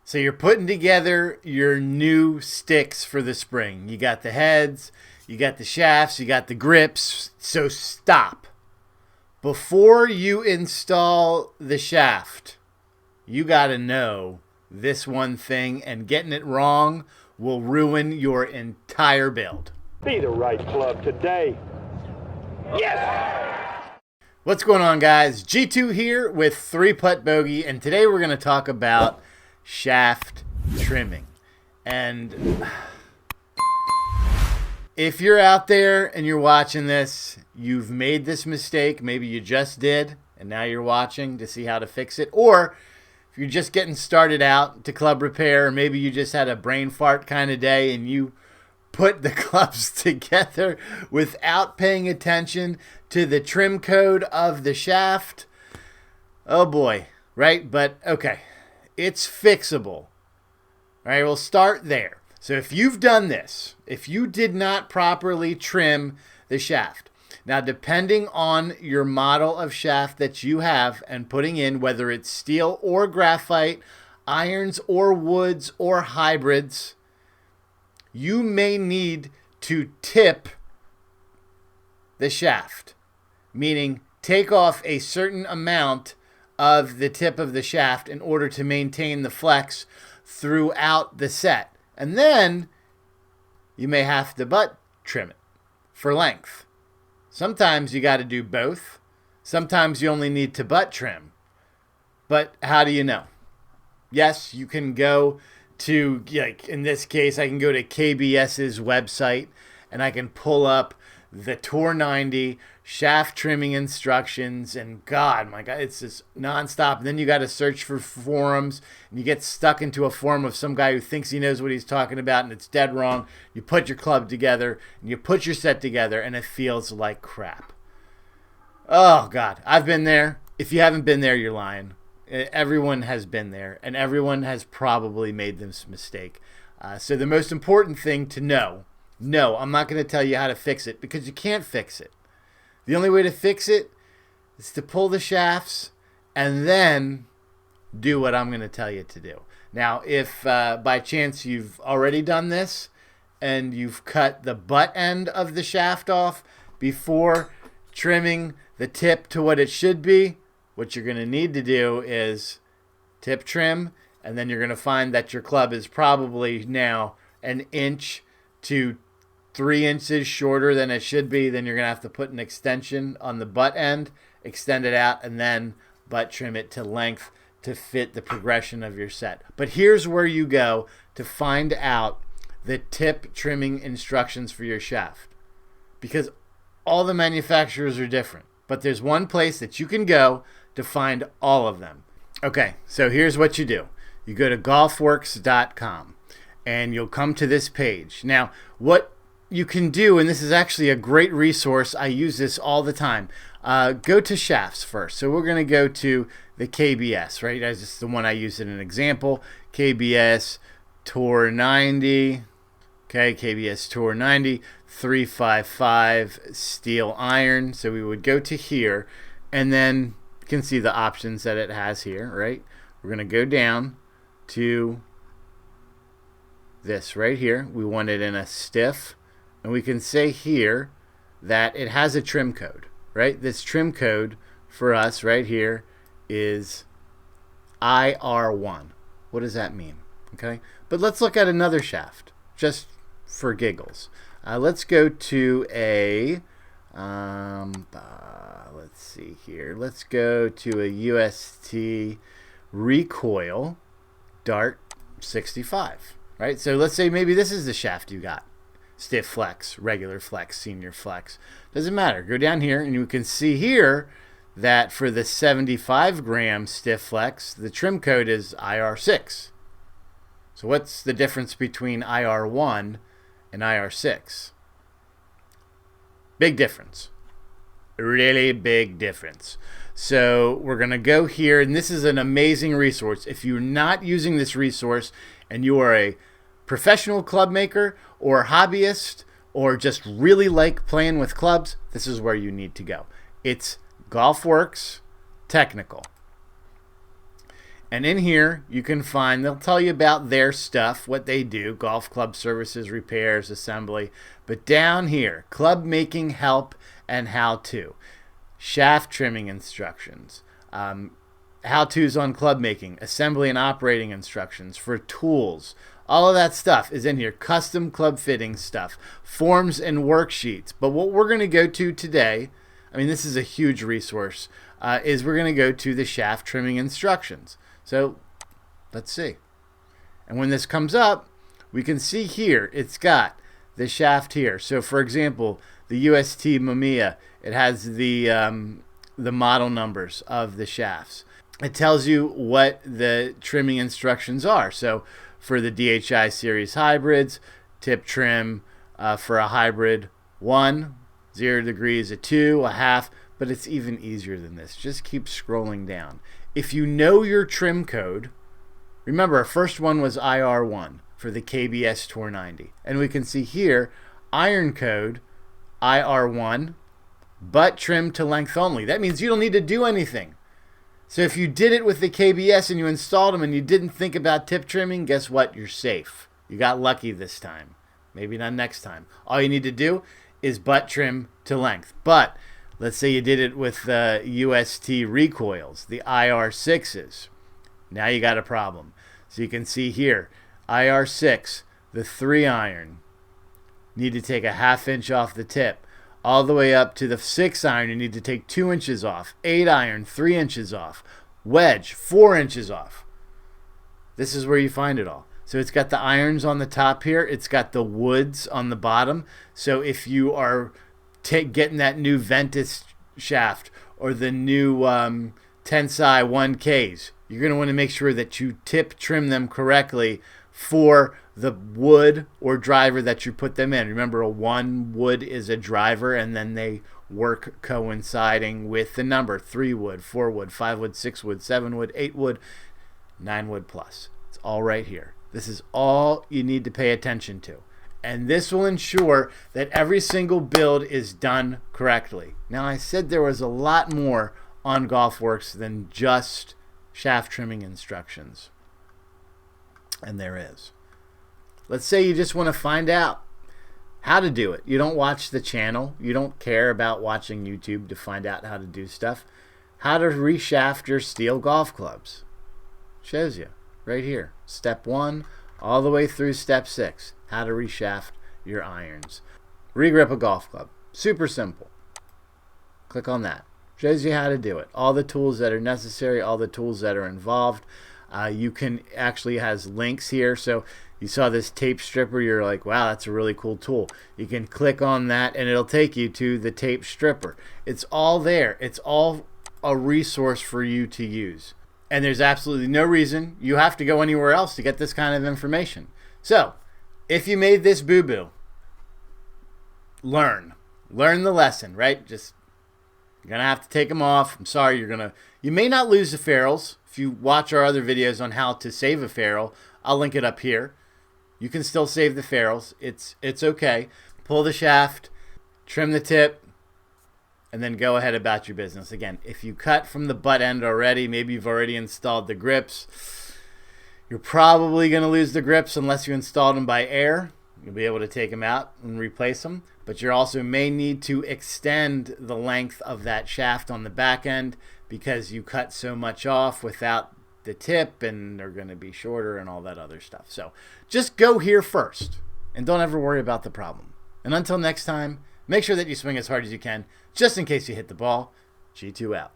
So you're putting together your new sticks for the spring. You got the heads, you got the shafts, you got the grips. So stop. Before you install the shaft, you got to know this one thing, and getting it wrong will ruin your entire build. Be the right club today. Yes! What's going on, guys? G2 here with 3-putt bogey, and today we're going to talk about shaft trimming. And if you're out there and you're watching this, you've made this mistake. Maybe you just did, and now you're watching to see how to fix it. Or if you're just getting started out to club repair, or maybe you just had a brain fart kind of day and you put the clubs together without paying attention to the trim code of the shaft. Oh boy, right? But okay, it's fixable. All right, we'll start there. So if you've done this, if you did not properly trim the shaft, now depending on your model of shaft that you have and putting in, whether it's steel or graphite, irons or woods or hybrids, you may need to tip the shaft, meaning take off a certain amount of the tip of the shaft in order to maintain the flex throughout the set. And then you may have to butt trim it for length. Sometimes you got to do both. Sometimes you only need to butt trim. But how do you know? Yes, you can go to, like in this case, I can go to KBS's website and I can pull up the Tour 90 shaft trimming instructions, and God, my God, it's just nonstop. And then you got to search for forums, and you get stuck into a forum of some guy who thinks he knows what he's talking about, and it's dead wrong. You put your club together, and you put your set together, and it feels like crap. Oh, God, I've been there. If you haven't been there, you're lying. Everyone has been there, and everyone has probably made this mistake. So the most important thing to know, no, I'm not going to tell you how to fix it, because you can't fix it. The only way to fix it is to pull the shafts and then do what I'm going to tell you to do. Now, if by chance you've already done this and you've cut the butt end of the shaft off before trimming the tip to what it should be, what you're going to need to do is tip trim, and then you're going to find that your club is probably now an inch to 3 inches shorter than it should be. Then you're going to have to put an extension on the butt end, extend it out, and then butt trim it to length to fit the progression of your set. But here's where you go to find out the tip trimming instructions for your shaft, because all the manufacturers are different. But there's one place that you can go to find all of them. Okay, so here's what you do. You go to GolfWorks.com, and you'll come to this page. Now, what you can do, and this is actually a great resource, I use this all the time, go to shafts first. So we're going to go to the KBS, right? That's just the one I use in an example. KBS Tour 90, okay, KBS Tour 90, 355 steel iron. So we would go to here, and then you can see the options that it has here, right? We're going to go down to this right here. We want it in a stiff. And we can say here that it has a trim code, right? This trim code for us right here is IR1. What does that mean? Okay, but let's look at another shaft just for giggles. Let's go to a, let's see here. Let's go to a UST recoil dart 65, right? So let's say maybe this is the shaft you got. Stiff flex, regular flex, senior flex. Doesn't matter. Go down here and you can see here that for the 75 gram stiff flex, the trim code is IR6. So what's the difference between IR1 and IR6? Big difference. Really big difference. So we're going to go here, and this is an amazing resource. If you're not using this resource and you are a professional club maker or hobbyist or just really like playing with clubs, this is where you need to go. It's GolfWorks Technical. And in here, you can find, they'll tell you about their stuff, what they do, golf club services, repairs, assembly. But down here, club making help and how-to. Shaft trimming instructions. How-tos on club making. Assembly and operating instructions for tools. All of that stuff is in here. Custom club fitting stuff. Forms and worksheets. But what we're going to go to today, I mean, this is a huge resource, is we're going to go to the shaft trimming instructions. So let's see. And when this comes up, we can see here it's got the shaft here. So for example, the UST Mamiya, it has the model numbers of the shafts. It tells you what the trimming instructions are. So for the DHI series hybrids, tip trim for a hybrid 1, 0 degrees, a 2, a half, but it's even easier than this. Just keep scrolling down. If you know your trim code, remember our first one was IR1 for the KBS Tour 90. And we can see here, iron code, IR1, butt trim to length only. That means you don't need to do anything. So if you did it with the KBS and you installed them and you didn't think about tip trimming, guess what? You're safe. You got lucky this time. Maybe not next time. All you need to do is butt trim to length. But let's say you did it with the UST recoils, the IR6s. Now you got a problem. So you can see here, IR6, the 3-iron. Need to take a 1/2 inch off the tip. All the way up to the 6-iron, you need to take 2 inches off. 8-iron, 3 inches off. Wedge, 4 inches off. This is where you find it all. So it's got the irons on the top here. It's got the woods on the bottom. So if you are getting that new Ventus shaft or the new Tensai 1Ks, you're going to want to make sure that you tip trim them correctly for the wood or driver that you put them in. Remember, a 1 wood is a driver, and then they work coinciding with the number 3 wood, 4 wood, 5 wood, 6 wood, 7 wood, 8 wood, 9 wood plus. It's all right here. This is all you need to pay attention to. And this will ensure that every single build is done correctly. Now, I said there was a lot more on GolfWorks than just shaft trimming instructions. And there is. Let's say you just want to find out how to do it. You don't watch the channel. You don't care about watching YouTube to find out how to do stuff. How to reshaft your steel golf clubs. Shows you right here. Step 1 all the way through step 6. How to reshaft your irons. Regrip a golf club. Super simple. Click on that. Shows you how to do it. All the tools that are necessary, all the tools that are involved. You can actually has links here. So you saw this tape stripper. You're like, wow, that's a really cool tool. You can click on that and it'll take you to the tape stripper. It's all there. It's all a resource for you to use. And there's absolutely no reason you have to go anywhere else to get this kind of information. So if you made this boo-boo, learn the lesson, right? Just you're gonna have to take them off. I'm sorry, you may not lose the ferrules. If you watch our other videos on how to save a ferrule, I'll link it up here. You can still save the ferrules. It's okay. Pull the shaft, trim the tip, and then go ahead about your business. Again, if you cut from the butt end already, maybe you've already installed the grips. You're probably going to lose the grips unless you installed them by air. You'll be able to take them out and replace them. But you also may need to extend the length of that shaft on the back end because you cut so much off without the tip, and they're going to be shorter and all that other stuff. So just go here first and don't ever worry about the problem. And until next time, make sure that you swing as hard as you can just in case you hit the ball. G2 out.